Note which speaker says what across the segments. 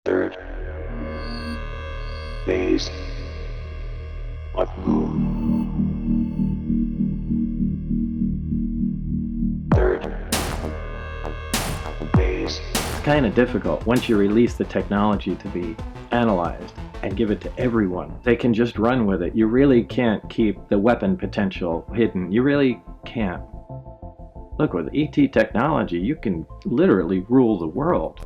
Speaker 1: Third phase of moon. Third phase.
Speaker 2: It's kind of difficult once you release the technology to be analyzed and give it to everyone. They can just run with it. You really can't keep the weapon potential hidden. You really can't. Look, with ET technology, you can literally rule the world.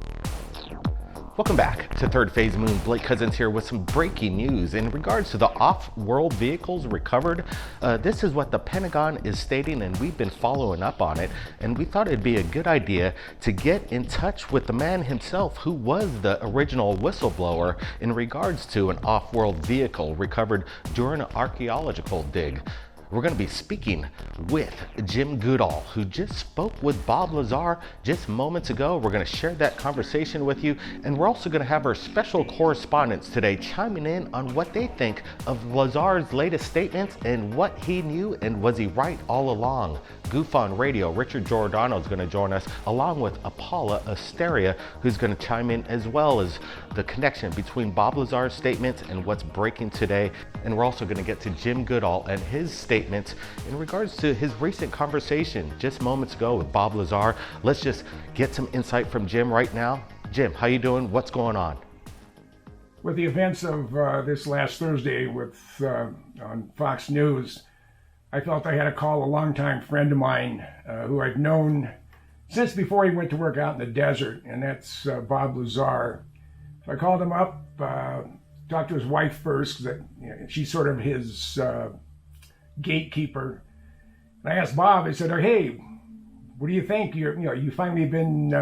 Speaker 3: Welcome back to Third Phase Moon. Blake Cousins here with some breaking news in regards to the off-world vehicles recovered. This is what the Pentagon is stating, and we've been following up on it. And we thought it'd be a good idea to get in touch with the man himself who was the original whistleblower in regards to an off-world vehicle recovered during an archaeological dig. We're going to be speaking with Jim Goodall, who just spoke with Bob Lazar just moments ago. We're going to share that conversation with you, and we're also going to have our special correspondents today chiming in on what they think of Lazar's latest statements and what he knew, and was he right all along. Goof on Radio, Richard Giordano is going to join us, along with Paula Asteria, who's going to chime in, as well as the connection between Bob Lazar's statements and what's breaking today. And we're also going to get to Jim Goodall and his statements in regards to his recent conversation just moments ago with Bob Lazar. Let's just get some insight from Jim right now. Jim, how you doing? What's going on?
Speaker 4: With the events of this last Thursday on Fox News, I felt I had to call a longtime friend of mine who I've known since before he went to work out in the desert, and that's Bob Lazar. So I called him up, talked to his wife first, that she's sort of his gatekeeper. And I asked Bob, I said, "Hey, what do you think? You finally been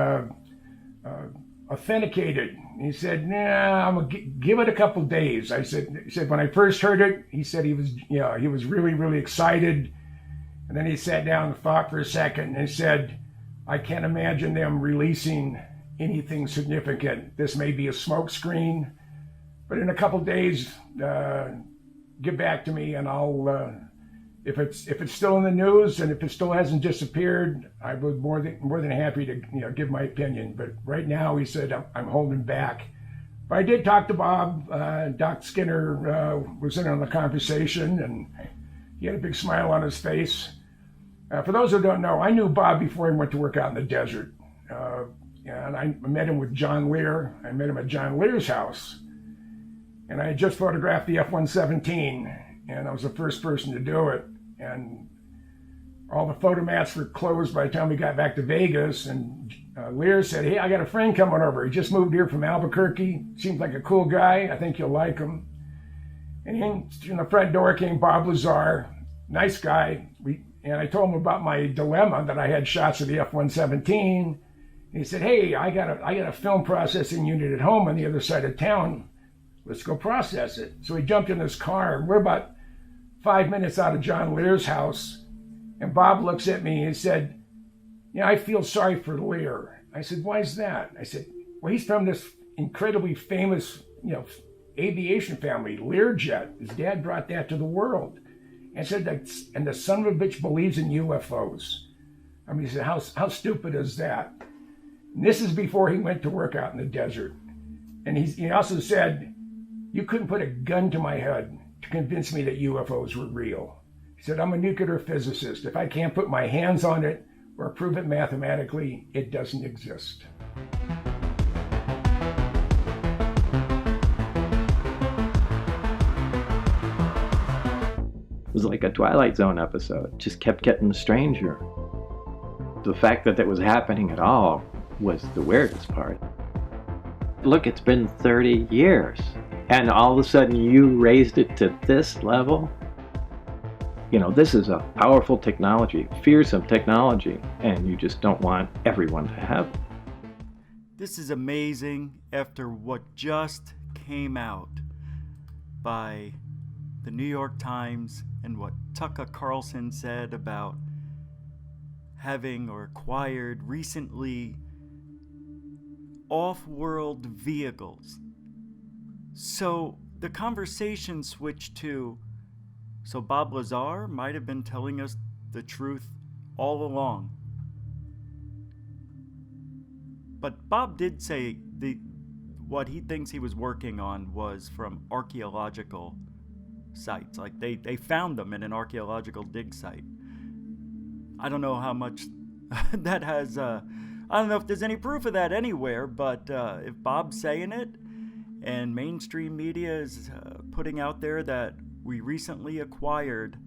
Speaker 4: authenticated?" And he said, "Nah, I'm gonna give it a couple days." He said when I first heard it, he said he was really, really excited. And then he sat down and thought for a second and he said, "I can't imagine them releasing anything significant. This may be a smokescreen, but in a couple days, get back to me and I'll, if it's still in the news and if it still hasn't disappeared, I would more than happy to give my opinion. But right now," he said, "I'm holding back." But I did talk to Bob. Doc Skinner was in on the conversation, and he had a big smile on his face. For those who don't know, I knew Bob before he went to work out in the desert. And I met him with John Lear. I met him at John Lear's house. And I had just photographed the F-117, and I was the first person to do it. And all the photomats were closed by the time we got back to Vegas. And Lear said, "Hey, I got a friend coming over. He just moved here from Albuquerque. Seems like a cool guy. I think you'll like him." And in the front door came Bob Lazar, nice guy. And I told him about my dilemma, that I had shots of the F-117. And he said, "Hey, I got a film processing unit at home on the other side of town. Let's go process it." So he jumped in his car. We're about 5 minutes out of John Lear's house. And Bob looks at me and he said, "I feel sorry for Lear." I said, "Why is that?" I said, "Well, he's from this incredibly famous, aviation family, Learjet. His dad brought that to the world." And said, "And the son of a bitch believes in UFOs. I mean," he said, how stupid is that?" And this is before he went to work out in the desert. And he also said, "You couldn't put a gun to my head to convince me that UFOs were real." He said, "I'm a nuclear physicist. If I can't put my hands on it or prove it mathematically, it doesn't exist."
Speaker 2: It was like a Twilight Zone episode. It just kept getting stranger. The fact that was happening at all was the weirdest part. Look, it's been 30 years, and all of a sudden you raised it to this level. This is a powerful technology, fearsome technology, and you just don't want everyone to have it.
Speaker 5: This is amazing after what just came out by the New York Times and what Tucker Carlson said about having or acquired recently off-world vehicles. So the conversation switched to, so Bob Lazar might have been telling us the truth all along. But Bob did say what he thinks he was working on was from archaeological sites. Like they found them in an archaeological dig site. I don't know how much that has, I don't know if there's any proof of that anywhere, but if Bob's saying it and mainstream media is putting out there that we recently acquired,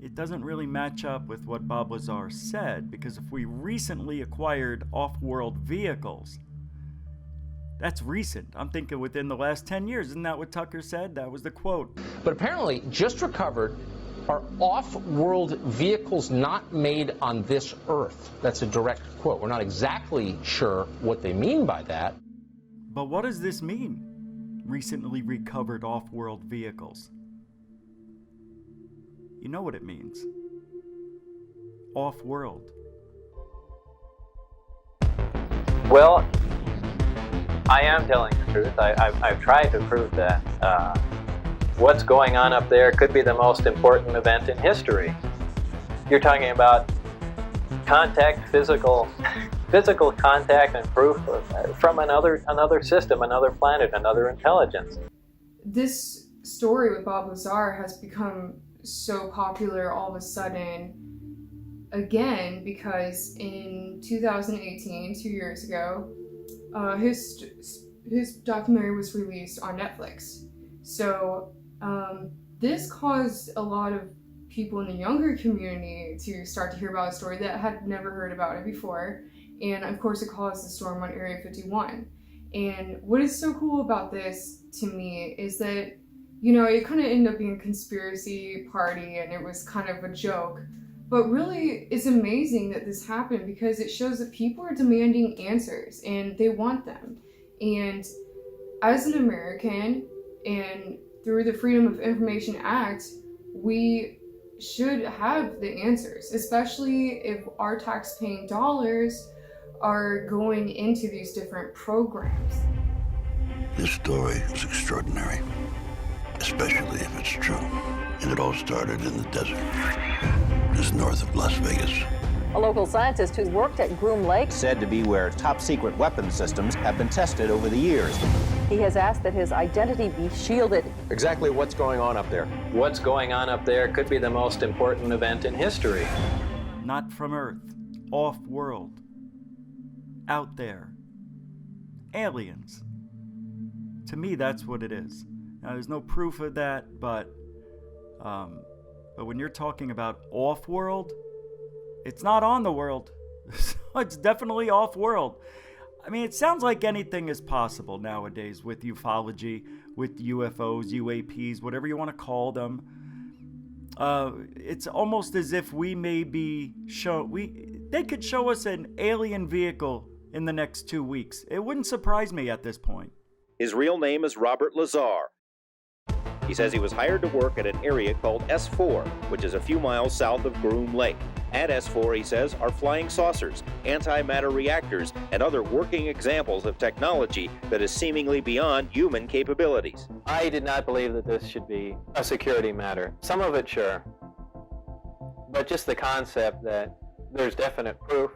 Speaker 5: it doesn't really match up with what Bob Lazar said, because if we recently acquired off-world vehicles, that's recent. I'm thinking within the last 10 years. Isn't that what Tucker said? That was the quote.
Speaker 6: But apparently, just recovered are off-world vehicles not made on this Earth. That's a direct quote. We're not exactly sure what they mean by that.
Speaker 5: But what does this mean? Recently recovered off-world vehicles. You know what it means. Off-world.
Speaker 2: Well, I am telling the truth. I've tried to prove that. What's going on up there could be the most important event in history. You're talking about contact, physical contact and proof from another system, another planet, another intelligence.
Speaker 7: This story with Bob Lazar has become so popular all of a sudden again because in 2018, 2 years ago, his documentary was released on Netflix. So this caused a lot of people in the younger community to start to hear about a story that had never heard about it before. And of course it caused the storm on Area 51. And what is so cool about this to me is that, you know, it kind of ended up being a conspiracy party and it was kind of a joke. But really, it's amazing that this happened because it shows that people are demanding answers and they want them. And as an American, and through the Freedom of Information Act, we should have the answers, especially if our tax-paying dollars are going into these different programs.
Speaker 8: This story is extraordinary, especially if it's true. And it all started in the desert, just north of Las Vegas.
Speaker 9: A local scientist who's worked at Groom Lake
Speaker 10: said to be where top-secret weapons systems have been tested over the years.
Speaker 9: He has asked that his identity be shielded.
Speaker 2: Exactly what's going on up there? What's going on up there could be the most important event in history.
Speaker 5: Not from Earth. Off-world. Out there. Aliens. To me, that's what it is. Now, there's no proof of that, but when you're talking about off-world, it's not on the world. It's definitely off-world. I mean, it sounds like anything is possible nowadays with ufology, with UFOs, UAPs, whatever you want to call them. It's almost as if we may be they could show us an alien vehicle in the next 2 weeks. It wouldn't surprise me at this point.
Speaker 10: His real name is Robert Lazar. He says he was hired to work at an area called S4, which is a few miles south of Groom Lake. At S4, he says, are flying saucers, antimatter reactors, and other working examples of technology that is seemingly beyond human capabilities.
Speaker 2: I did not believe that this should be a security matter. Some of it, sure. But just the concept that there's definite proof.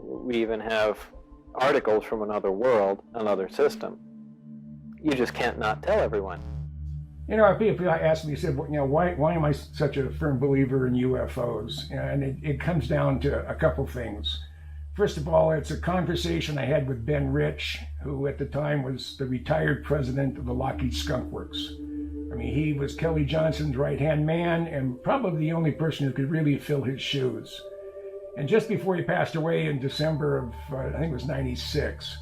Speaker 2: We even have articles from another world, another system. You just can't not tell everyone.
Speaker 4: You know, people ask me, said, you know, why am I such a firm believer in UFOs? And it comes down to a couple things. First of all, it's a conversation I had with Ben Rich, who at the time was the retired president of the Lockheed Skunk Works. I mean, he was Kelly Johnson's right-hand man and probably the only person who could really fill his shoes. And just before he passed away in December of, I think it was 96,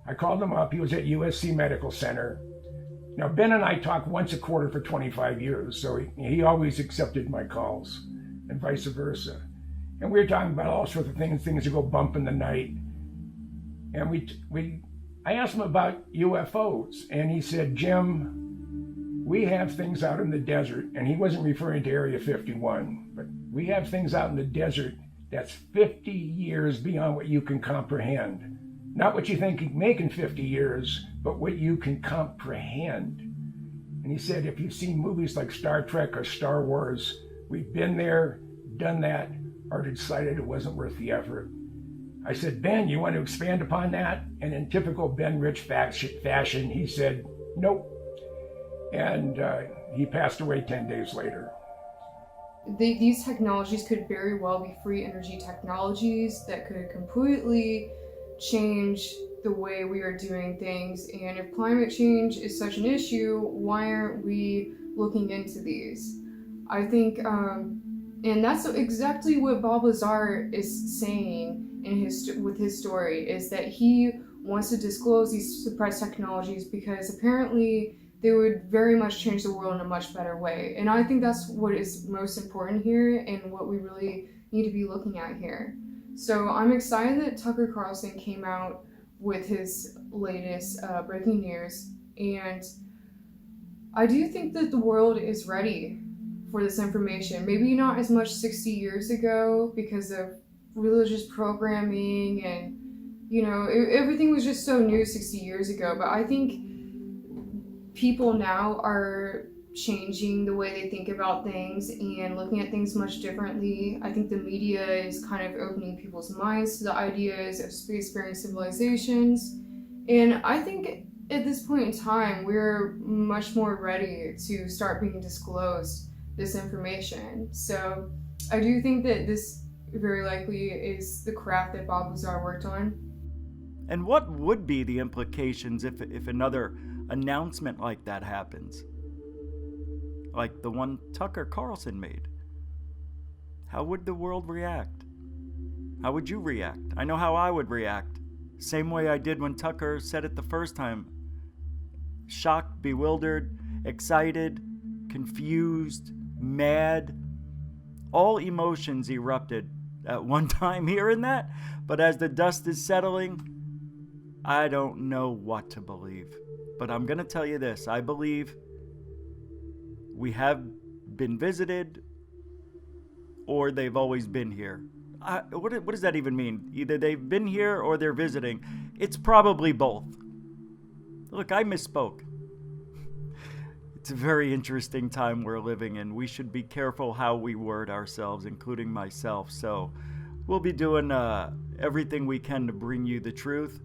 Speaker 4: I called him up. He was at USC Medical Center. Now, Ben and I talk once a quarter for 25 years, so he always accepted my calls, and vice versa. And we were talking about all sorts of things that go bump in the night. And I asked him about UFOs, and he said, Jim, we have things out in the desert, and he wasn't referring to Area 51, but we have things out in the desert that's 50 years beyond what you can comprehend. Not what you think you can make in 50 years, but what you can comprehend. And he said, if you've seen movies like Star Trek or Star Wars, we've been there, done that, or decided it wasn't worth the effort. I said, Ben, you want to expand upon that? And in typical Ben Rich fashion, he said, nope. And he passed away 10 days later.
Speaker 7: These technologies could very well be free energy technologies that could completely change the way we are doing things. And if climate change is such an issue, why aren't we looking into these? I think, and that's exactly what Bob Lazar is saying with his story, is that he wants to disclose these suppressed technologies because apparently they would very much change the world in a much better way. And I think that's what is most important here and what we really need to be looking at here. So I'm excited that Tucker Carlson came out with his latest breaking news. And I do think that the world is ready for this information. Maybe not as much 60 years ago because of religious programming and, you know, everything was just so new 60 years ago. But I think people now are changing the way they think about things and looking at things much differently. I think the media is kind of opening people's minds to the ideas of spacefaring civilizations. And I think at this point in time, we're much more ready to start being disclosed this information. So I do think that this very likely is the craft that Bob Lazar worked on.
Speaker 5: And what would be the implications if another announcement like that happens? Like the one Tucker Carlson made? How would the world react? How would you react? I know how I would react. Same way I did when Tucker said it the first time. Shocked, bewildered, excited, confused, mad. All emotions erupted at one time hearing that, but as the dust is settling, I don't know what to believe. But I'm going to tell you this. I believe we have been visited or they've always been here. What does that even mean? Either they've been here or they're visiting. It's probably both. Look, I misspoke. It's a very interesting time we're living in. We should be careful how we word ourselves, including myself. So we'll be doing everything we can to bring you the truth.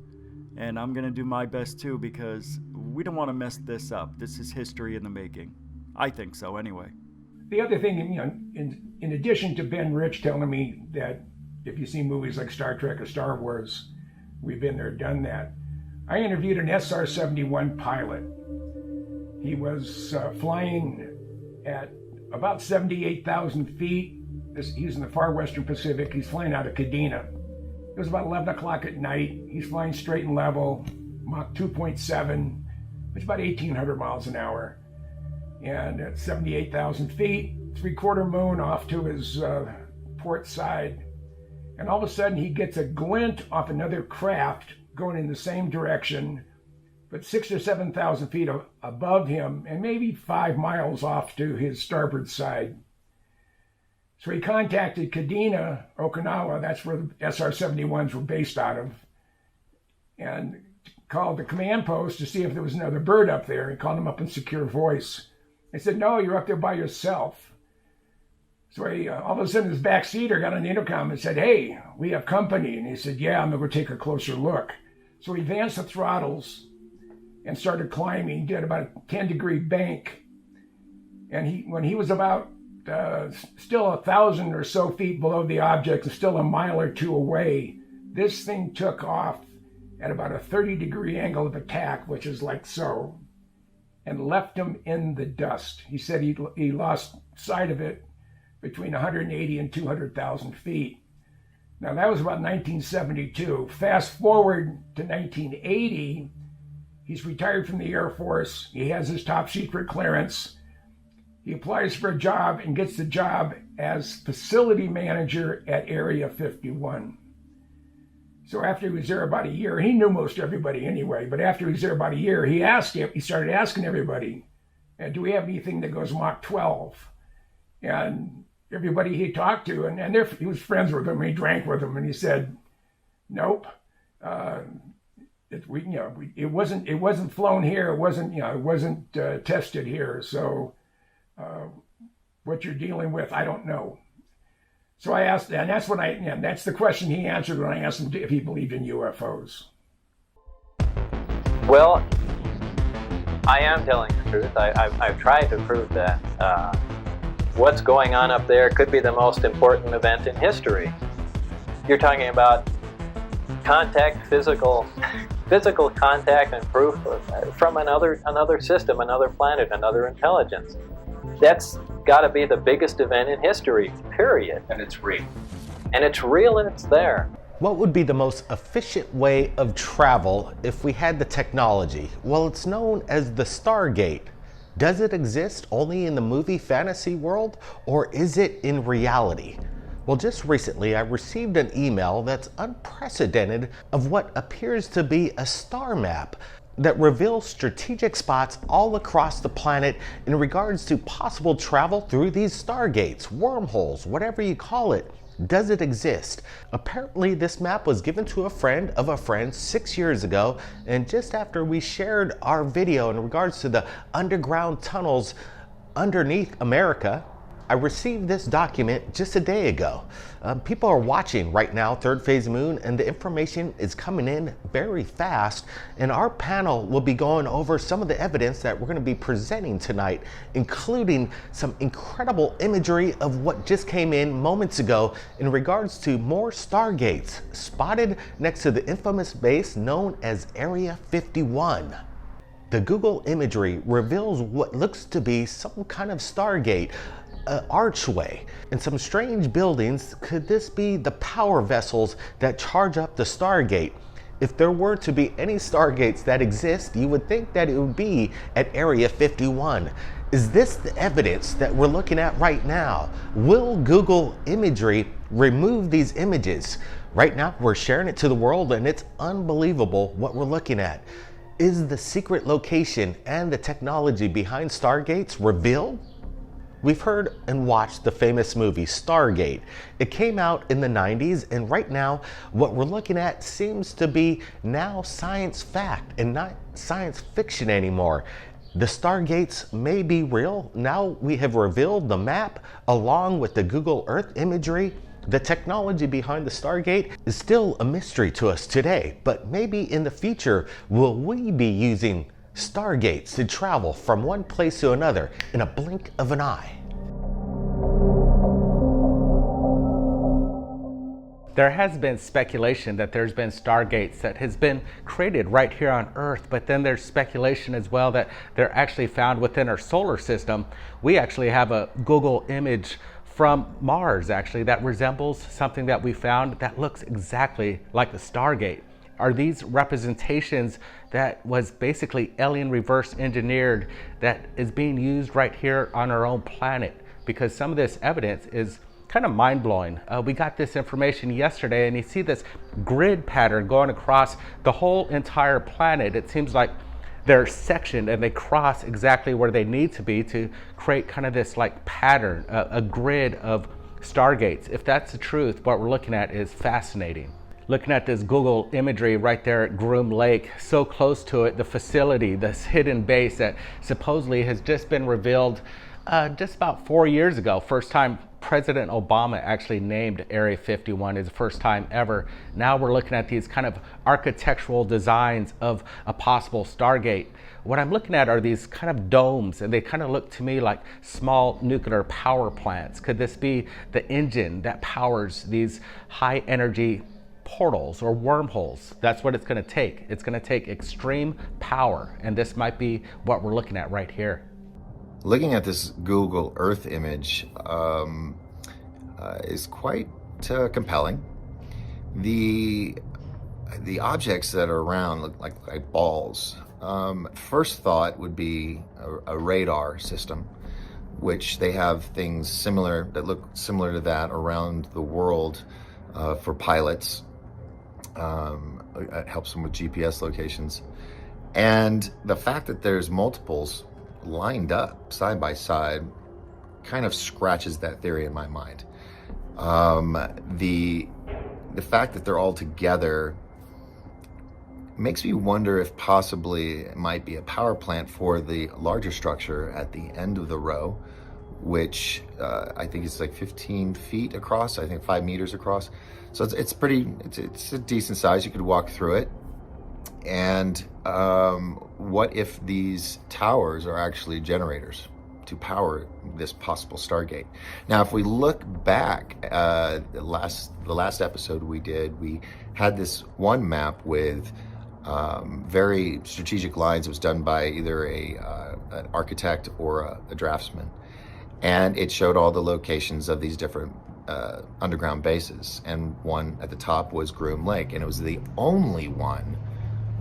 Speaker 5: And I'm going to do my best too, because we don't want to mess this up. This is history in the making. I think so anyway.
Speaker 4: The other thing, you know, in addition to Ben Rich telling me that if you see movies like Star Trek or Star Wars, we've been there, done that, I interviewed an SR-71 pilot. He was flying at about 78,000 feet. He's in the far western Pacific. He's flying out of Kadena. It was about 11 o'clock at night. He's flying straight and level, Mach 2.7, which is about 1,800 miles an hour. And at 78,000 feet, 3/4 moon off to his port side. And all of a sudden he gets a glint off another craft going in the same direction, but 6,000 or 7,000 feet above him and maybe 5 miles off to his starboard side. So he contacted Kadena, Okinawa, that's where the SR-71s were based out of, and called the command post to see if there was another bird up there. He called them up in secure voice. They said, no, you're up there by yourself. So he, all of a sudden his backseater got on the intercom and said, hey, we have company. And he said, yeah, I'm going to go take a closer look. So he advanced the throttles and started climbing. He did about a 10-degree bank. And when he was about still 1,000 or so feet below the object and still a mile or two away, this thing took off at about a 30-degree angle of attack, which is like so, and left him in the dust. He said he lost sight of it between 180 and 200,000 feet. Now that was about 1972. Fast forward to 1980, he's retired from the Air Force. He has his top secret clearance. He applies for a job and gets the job as facility manager at Area 51. So after he was there about a year, he knew most everybody anyway, but after he was there about a year, he started asking everybody, do we have anything that goes Mach 12? And everybody he talked to, and he was friends with them, he drank with them, and he said, nope. It wasn't flown here, it wasn't tested here, so what you're dealing with, I don't know. So I asked, and that's the question he answered when I asked him if he believed in UFOs.
Speaker 11: Well, I am telling the truth. I've tried to prove that what's going on up there could be the most important event in history. You're talking about contact, physical contact and proof from another system, another planet, another intelligence. That's got to be the biggest event in history, period.
Speaker 12: And it's real.
Speaker 11: And it's real and it's there.
Speaker 3: What would be the most efficient way of travel if we had the technology? Well, it's known as the Stargate. Does it exist only in the movie fantasy world, or is it in reality? Well, just recently I received an email that's unprecedented of what appears to be a star map that reveals strategic spots all across the planet in regards to possible travel through these stargates, wormholes, whatever you call it. Does it exist? Apparently this map was given to a friend of a friend 6 years ago, and just after we shared our video in regards to the underground tunnels underneath America, I received this document just a day ago. People are watching right now Third Phase Moon, and the information is coming in very fast, and our panel will be going over some of the evidence that we're going to be presenting tonight, including some incredible imagery of what just came in moments ago in regards to more stargates spotted next to the infamous base known as Area 51. The Google imagery reveals what looks to be some kind of stargate, archway, and some strange buildings. Could this be the power vessels that charge up the Stargate? If there were to be any Stargates that exist, you would think that it would be at Area 51. Is this the evidence that we're looking at right now? Will Google imagery remove these images? Right now, we're sharing it to the world, and it's unbelievable what we're looking at. Is the secret location and the technology behind Stargates revealed? We've heard and watched the famous movie Stargate. It came out in the 90s, and right now what we're looking at seems to be now science fact and not science fiction anymore. The Stargates may be real. Now we have revealed the map along with the Google Earth imagery. The technology behind the Stargate is still a mystery to us today, but maybe in the future will we be using Stargates to travel from one place to another in a blink of an eye. There has been speculation that there's been stargates that has been created right here on Earth, but then there's speculation as well that they're actually found within our solar system. We actually have a Google image from Mars actually that resembles something that we found that looks exactly like the Stargate. Are these representations that was basically alien reverse engineered that is being used right here on our own planet? Because some of this evidence is kind of mind-blowing. We got this information yesterday, and you see this grid pattern going across the whole entire planet. It seems like they're sectioned and they cross exactly where they need to be to create kind of this like pattern, a grid of stargates. If that's the truth, what we're looking at is fascinating. Looking at this Google imagery right there at Groom Lake, so close to it, the facility, this hidden base that supposedly has just been revealed just about 4 years ago. First time President Obama actually named Area 51 is the first time ever. Now we're looking at these kind of architectural designs of a possible Stargate. What I'm looking at are these kind of domes, and they kind of look to me like small nuclear power plants. Could this be the engine that powers these high energy portals or wormholes? That's what it's going to take. It's going to take extreme power, and this might be what we're looking at right here.
Speaker 13: Looking at this Google Earth image is quite compelling. The objects that are around look like balls. First thought would be a radar system, which they have things similar that look similar to that around the world for pilots. It helps them with GPS locations. And the fact that there's multiples lined up side by side kind of scratches that theory in my mind. The fact that they're all together makes me wonder if possibly it might be a power plant for the larger structure at the end of the row, which I think is like 15 feet across, I think 5 meters across. So it's a decent size. You could walk through it. And what if these towers are actually generators to power this possible Stargate? Now, if we look back, the last episode we did, we had this one map with very strategic lines. It was done by either an architect or a draftsman. And it showed all the locations of these different underground bases. And one at the top was Groom Lake. And it was the only one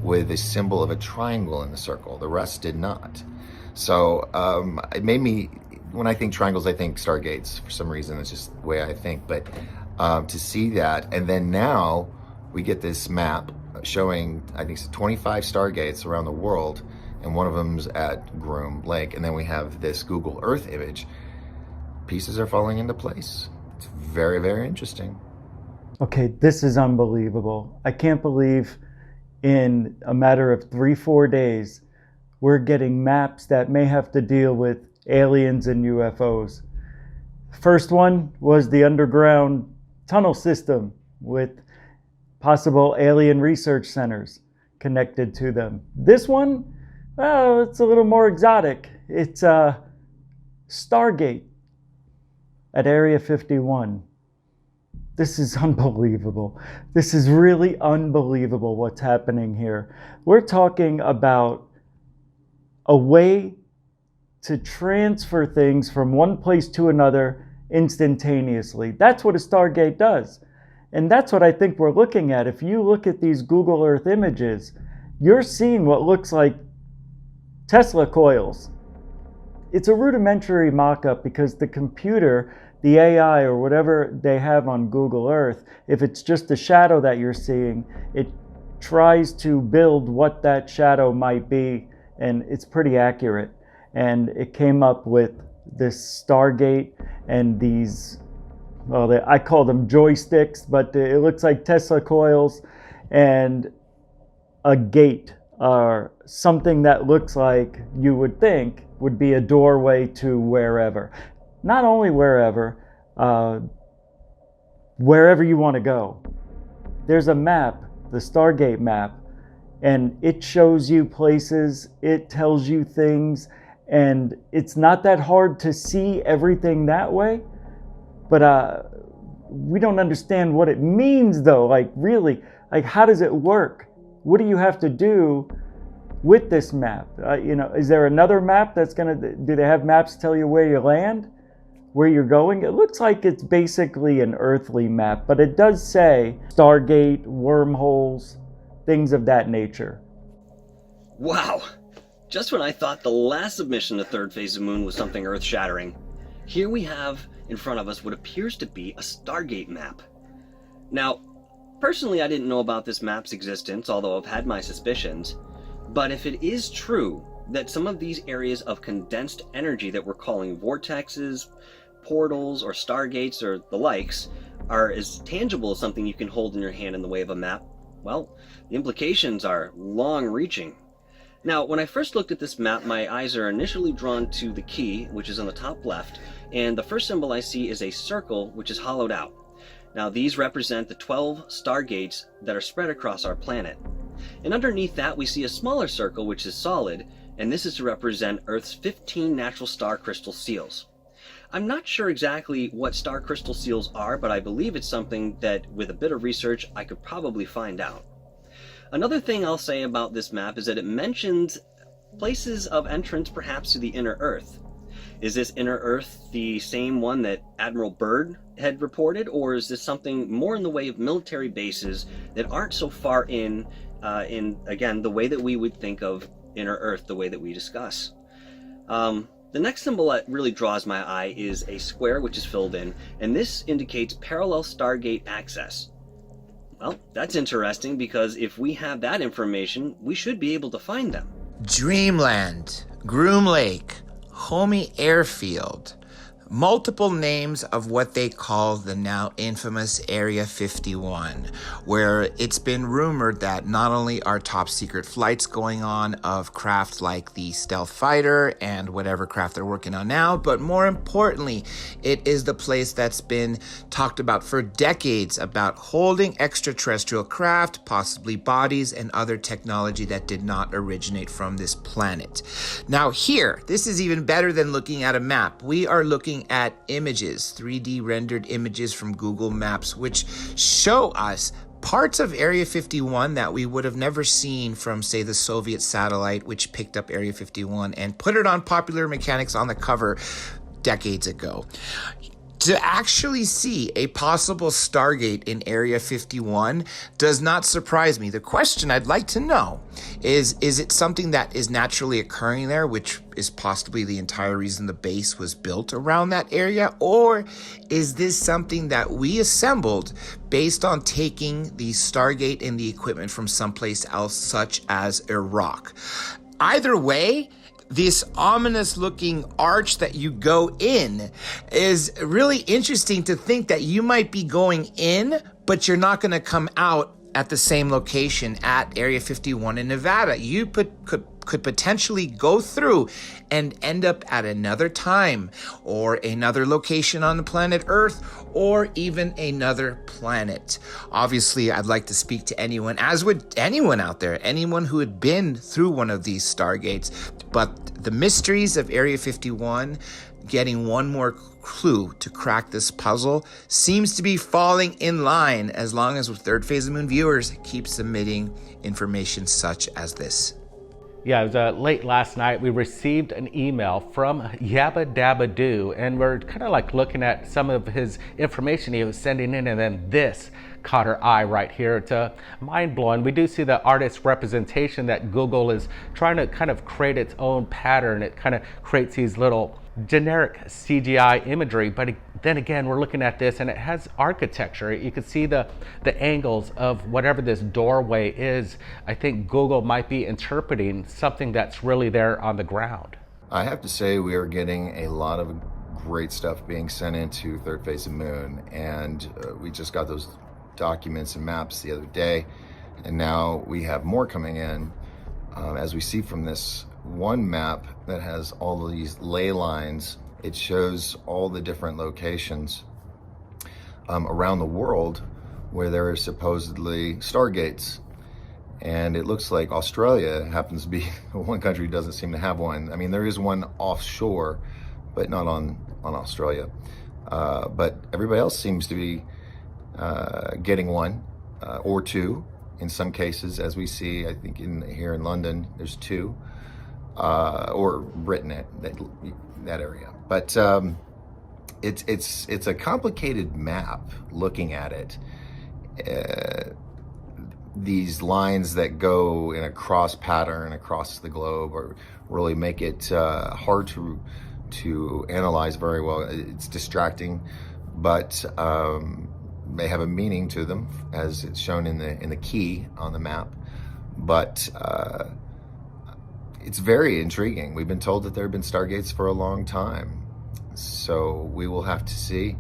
Speaker 13: with a symbol of a triangle in the circle. The rest did not. So it made me, when I think triangles, I think Stargates for some reason. It's just the way I think. But to see that, and then now we get this map showing, I think, 25 Stargates around the world, and one of them's at Groom Lake. And then we have this Google Earth image. Pieces are falling into place. It's very, very interesting.
Speaker 5: Okay, this is unbelievable. I can't believe in a matter of 3-4 days, we're getting maps that may have to deal with aliens and UFOs. First one was the underground tunnel system with possible alien research centers connected to them. This one, well, it's a little more exotic. It's Stargate at Area 51. This is unbelievable. This is really unbelievable what's happening here. We're talking about a way to transfer things from one place to another instantaneously. That's what a Stargate does. And that's what I think we're looking at. If you look at these Google Earth images, you're seeing what looks like Tesla coils. It's a rudimentary mock-up because the computer, the AI or whatever they have on Google Earth, if it's just a shadow that you're seeing, it tries to build what that shadow might be, and it's pretty accurate. And it came up with this Stargate and these, well, I call them joysticks, but it looks like Tesla coils and a gate or something that looks like you would think would be a doorway to wherever. Not only wherever you want to go. There's a map, the Stargate map, and it shows you places, it tells you things, and it's not that hard to see everything that way, but we don't understand what it means though. Like really, like how does it work? What do you have to do with this map? Is there another map that's do they have maps tell you where you land? Where you're going? It looks like it's basically an earthly map, but it does say Stargate, wormholes, things of that nature.
Speaker 12: Wow! Just when I thought the last submission to Third Phase of Moon was something earth-shattering, here we have in front of us what appears to be a Stargate map. Now, personally I didn't know about this map's existence, although I've had my suspicions, but if it is true that some of these areas of condensed energy that we're calling vortexes, portals, or stargates, or the likes, are as tangible as something you can hold in your hand in the way of a map, well, the implications are long-reaching. Now, when I first looked at this map, my eyes are initially drawn to the key, which is on the top left, and the first symbol I see is a circle, which is hollowed out. Now, these represent the 12 stargates that are spread across our planet. And underneath that, we see a smaller circle, which is solid, and this is to represent Earth's 15 natural star crystal seals. I'm not sure exactly what star crystal seals are, but I believe it's something that, with a bit of research, I could probably find out. Another thing I'll say about this map is that it mentions places of entrance perhaps to the inner Earth. Is this inner Earth the same one that Admiral Byrd had reported, or is this something more in the way of military bases that aren't so far in again, the way that we would think of inner Earth, the way that we discuss? The next symbol that really draws my eye is a square which is filled in, and this indicates parallel Stargate access. Well, that's interesting because if we have that information, we should be able to find them.
Speaker 14: Dreamland, Groom Lake, Homey Airfield, multiple names of what they call the now infamous Area 51, where it's been rumored that not only are top secret flights going on of craft like the stealth fighter and whatever craft they're working on now, but more importantly, it is the place that's been talked about for decades about holding extraterrestrial craft, possibly bodies, and other technology that did not originate from this planet. Now here, this is even better than looking at a map. We are looking at images, 3D rendered images from Google Maps, which show us parts of Area 51 that we would have never seen from, say, the Soviet satellite, which picked up Area 51 and put it on Popular Mechanics on the cover decades ago. To actually see a possible Stargate in Area 51 does not surprise me. The question I'd like to know is it something that is naturally occurring there, which is possibly the entire reason the base was built around that area? Or is this something that we assembled based on taking the Stargate and the equipment from someplace else, such as Iraq? Either way, this ominous looking arch that you go in is really interesting to think that you might be going in, but you're not going to come out at the same location at Area 51 in Nevada. You could potentially go through and end up at another time or another location on the planet Earth or even another planet. Obviously, I'd like to speak to anyone, as would anyone out there, anyone who had been through one of these Stargates. But the mysteries of Area 51, getting one more clue to crack this puzzle, seems to be falling in line as long as Third Phase of Moon viewers keep submitting information such as this.
Speaker 3: Yeah, it was late last night. We received an email from Yabba Dabba Doo, and we're kind of like looking at some of his information he was sending in, and then this caught our eye right here. It's mind-blowing. We do see the artist representation that Google is trying to kind of create its own pattern. It kind of creates these little generic CGI imagery, but then again, we're looking at this and it has architecture. You can see the angles of whatever this doorway is. I think Google might be interpreting something that's really there on the ground.
Speaker 13: I have to say we are getting a lot of great stuff being sent into Third Phase of Moon, and we just got those documents and maps the other day, and now we have more coming in. As we see from this one map that has all of these ley lines, it shows all the different locations around the world where there are supposedly Stargates. And it looks like Australia happens to be one country who doesn't seem to have one. I mean, there is one offshore, but not on Australia. But everybody else seems to be getting one or two in some cases, as we see. I think here in London, there's two, or Britain, that area. But it's a complicated map looking at it. These lines that go in a cross pattern across the globe or really make it hard to analyze very well. It's distracting, but they have a meaning to them, as it's shown in the key on the map. But it's very intriguing. We've been told that there have been Stargates for a long time, so we will have to see.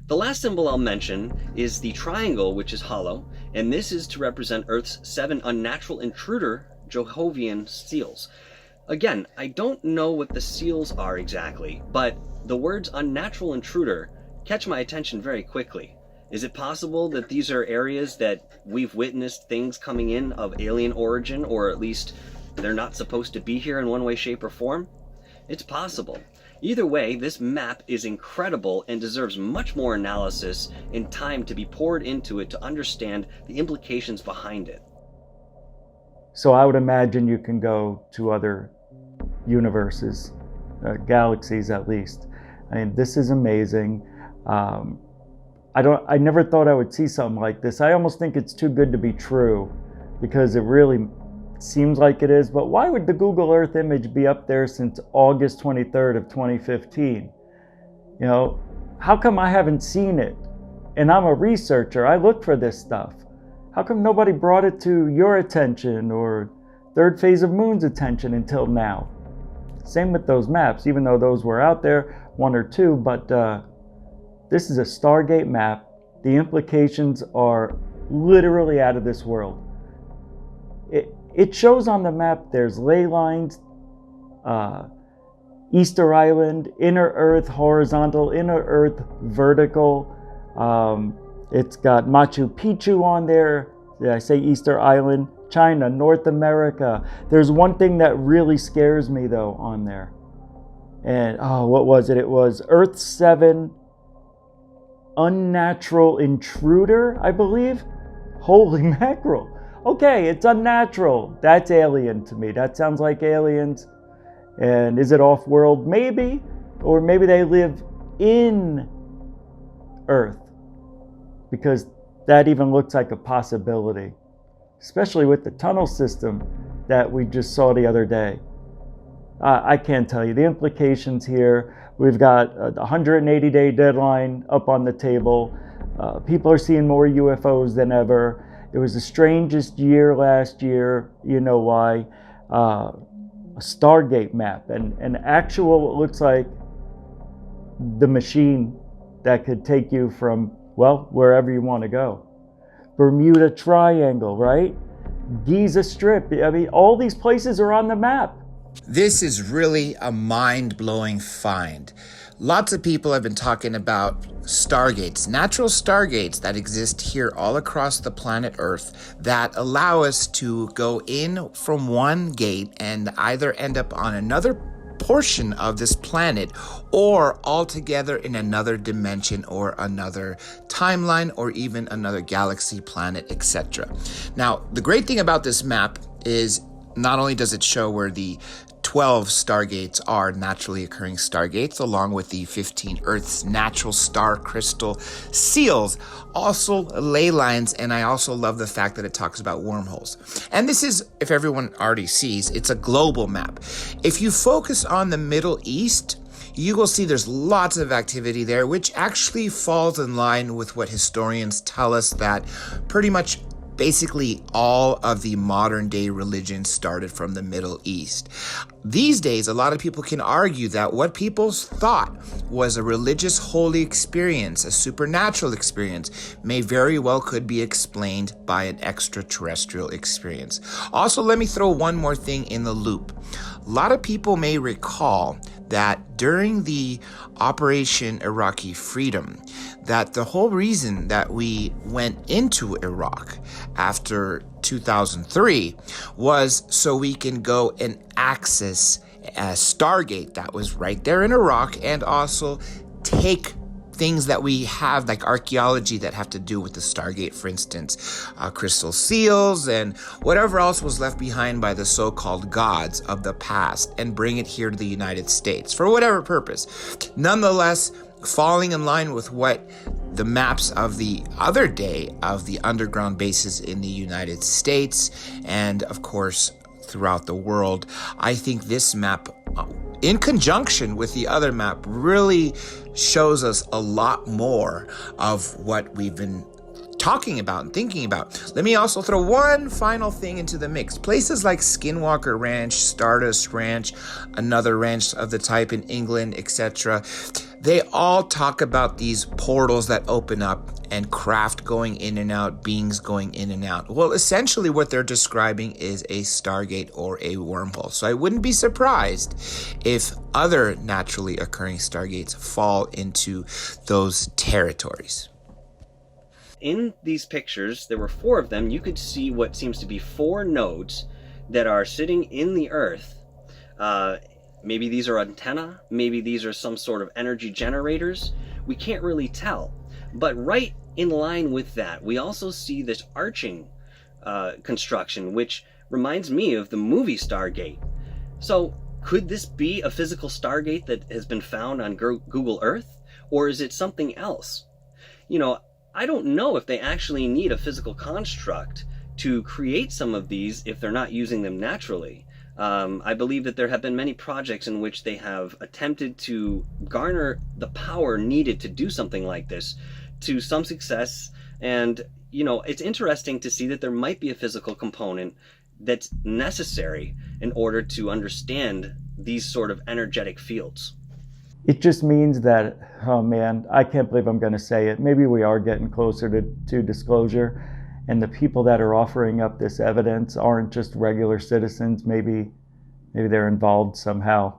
Speaker 12: The last symbol I'll mention is the triangle, which is hollow, and this is to represent Earth's 7 unnatural intruder Jehovian seals. Again, I don't know what the seals are exactly, but the words unnatural intruder catch my attention very quickly. Is it possible that these are areas that we've witnessed things coming in of alien origin, or at least they're not supposed to be here in one way, shape, or form? It's possible. Either way, this map is incredible and deserves much more analysis and time to be poured into it to understand the implications behind it.
Speaker 5: So I would imagine you can go to other universes, galaxies at least. I mean, this is amazing. I never thought I would see something like this. I almost think it's too good to be true, because it really seems like it is. But why would the Google Earth image be up there since August 23rd of 2015? You know, how come I haven't seen it? And I'm a researcher, I look for this stuff. How come nobody brought it to your attention or Third Phase of Moon's attention until now? Same with those maps. Even though those were out there, one or two, but this is a Stargate map. The implications are literally out of this world. It shows on the map there's ley lines, Easter Island, inner Earth horizontal, inner Earth vertical. It's got Machu Picchu on there. Did I say Easter Island? China, North America. There's one thing that really scares me though on there. And what was it? It was Earth 7 Unnatural Intruder, I believe. Holy mackerel. Okay, it's unnatural. That's alien to me. That sounds like aliens. And is it off-world? Maybe. Or maybe they live in Earth. Because that even looks like a possibility. Especially with the tunnel system that we just saw the other day. I can't tell you the implications here. We've got a 180-day deadline up on the table. People are seeing more UFOs than ever. It was the strangest year last year. You know why? A Stargate map, and an actual, it looks like the machine that could take you from, well, wherever you want to go. Bermuda Triangle, right? Giza Strip. I mean, all these places are on the map.
Speaker 14: This is really a mind-blowing find. Lots of people have been talking about stargates, natural stargates that exist here all across the planet Earth that allow us to go in from one gate and either end up on another portion of this planet or altogether in another dimension or another timeline or even another galaxy, planet, etc. Now, the great thing about this map is not only does it show where the 12 stargates are naturally occurring stargates, along with the 15 Earth's natural star crystal seals, also ley lines, and I also love the fact that it talks about wormholes. And this is, if everyone already sees, it's a global map. If you focus on the Middle East, you will see there's lots of activity there, which actually falls in line with what historians tell us that pretty much basically all of the modern day religions started from the Middle East. These days, a lot of people can argue that what people thought was a religious holy experience, a supernatural experience, may very well could be explained by an extraterrestrial experience. Also, let me throw one more thing in the loop. A lot of people may recall that during the Operation Iraqi Freedom, that the whole reason that we went into Iraq after 2003 was so we can go and access a Stargate that was right there in Iraq, and also take things that we have, like archaeology, that have to do with the Stargate, for instance, crystal seals and whatever else was left behind by the so-called gods of the past, and bring it here to the United States for whatever purpose. Nonetheless, falling in line with what the maps of the other day of the underground bases in the United States and, of course, throughout the world, I think this map, in conjunction with the other map, really shows us a lot more of what we've been talking about and thinking about. Let me also throw one final thing into the mix. Places like Skinwalker Ranch, Stardust Ranch, another ranch of the type in England, etc., they all talk about these portals that open up and craft going in and out, beings going in and out. Well, essentially what they're describing is a Stargate or a wormhole. So I wouldn't be surprised if other naturally occurring Stargates fall into those territories.
Speaker 12: In these pictures, there were 4 of them. You could see what seems to be 4 nodes that are sitting in the Earth. Maybe these are antennae, maybe these are some sort of energy generators. We can't really tell. But right in line with that, we also see this arching construction, which reminds me of the movie Stargate. So could this be a physical Stargate that has been found on Google Earth? Or is it something else? You know, I don't know if they actually need a physical construct to create some of these if they're not using them naturally. I believe that there have been many projects in which they have attempted to garner the power needed to do something like this to some success. And, you know, it's interesting to see that there might be a physical component that's necessary in order to understand these sort of energetic fields.
Speaker 5: It just means that, oh man, I can't believe I'm going to say it. Maybe we are getting closer to disclosure, and the people that are offering up this evidence aren't just regular citizens. Maybe they're involved somehow,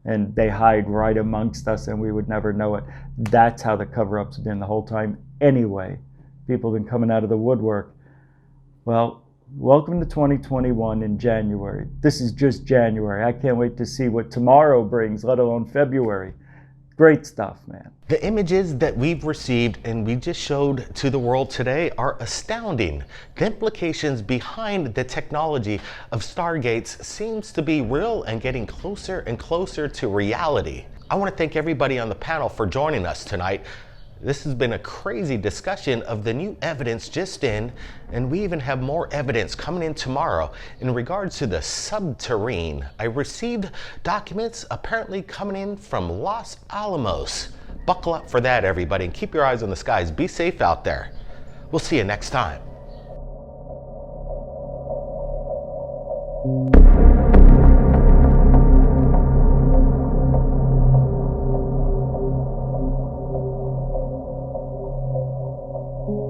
Speaker 5: and they hide right amongst us, and we would never know it. That's how the cover-up's been the whole time. Anyway, people have been coming out of the woodwork. Well, welcome to 2021 in January. This is just January. I can't wait to see what tomorrow brings, let alone February. Great stuff, man.
Speaker 3: The images that we've received and we just showed to the world today are astounding. The implications behind the technology of Stargates seems to be real and getting closer and closer to reality. I want to thank everybody on the panel for joining us tonight. This has been a crazy discussion of the new evidence just in, and we even have more evidence coming in tomorrow in regards to the subterrane. I received documents apparently coming in from Los Alamos. Buckle up for that, everybody, and keep your eyes on the skies. Be safe out there. We'll see you next time.